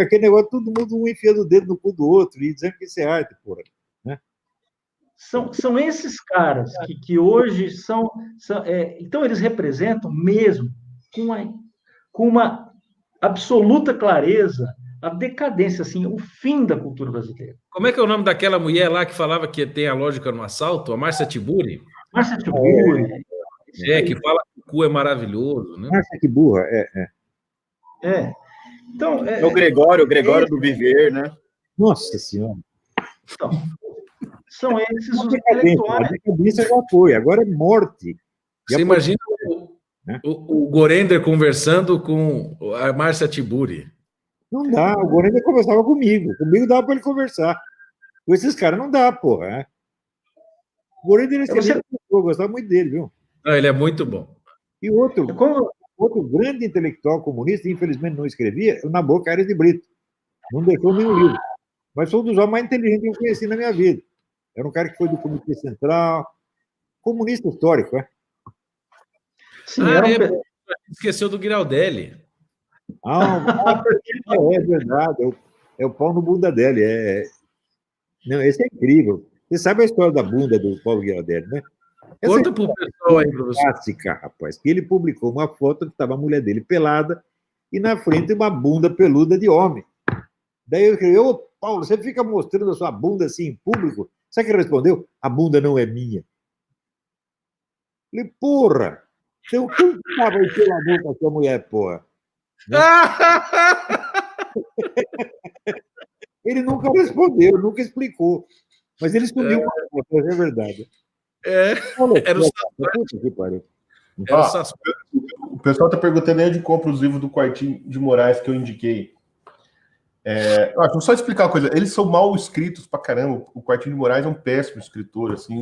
Aquele negócio, todo mundo um enfiando o dedo no cu do outro e dizendo que isso é arte, porra. Né? São esses caras que hoje são então eles representam mesmo com uma absoluta clareza a decadência, assim, o fim da cultura brasileira. Como é que é o nome daquela mulher lá que falava que tem a lógica no assalto? A Márcia Tiburi? Márcia Tiburi. Que fala que o cu é maravilhoso, né? Márcia que burra, Então, o Gregório do Viver, né? Nossa Senhora. Então, são esses os intelectuais. A decadência já foi, agora é morte. Você imagina o Gorender conversando com a Márcia Tiburi. Não dá, o Gorender conversava comigo. Comigo dava para ele conversar. Com esses caras não dá, porra. Né? O Gorender eu gostava muito dele, viu? Não, ele é muito bom. E outro grande intelectual comunista, infelizmente não escrevia, o Nabucco Aires de Brito. Não deixou nenhum livro. Mas foi um dos homens mais inteligentes que eu conheci na minha vida. Era um cara que foi do Comitê Central, comunista histórico, né? Sim, esqueceu do Giraldelli. É verdade. É o pau no bunda dele. Não, esse é incrível. Você sabe a história da bunda do Paulo Giraldelli, né? Conta para o pessoal aí, professor. Clássica, rapaz. Que ele publicou uma foto que estava a mulher dele pelada e na frente uma bunda peluda de homem. Daí eu falei, ô Paulo, você fica mostrando a sua bunda assim em público? Sabe o que ele respondeu? A bunda não é minha. Eu falei, porra! Então quem estava aí pela boca da sua mulher, porra? Né? Ele nunca respondeu, nunca explicou. Mas ele sumiu com a foto, é verdade. Era o pessoal está perguntando aí onde compra os livros do Quartinho de Moraes que eu indiquei. Deixa eu só explicar uma coisa. Eles são mal escritos pra caramba. O Quartinho de Moraes é um péssimo escritor, assim.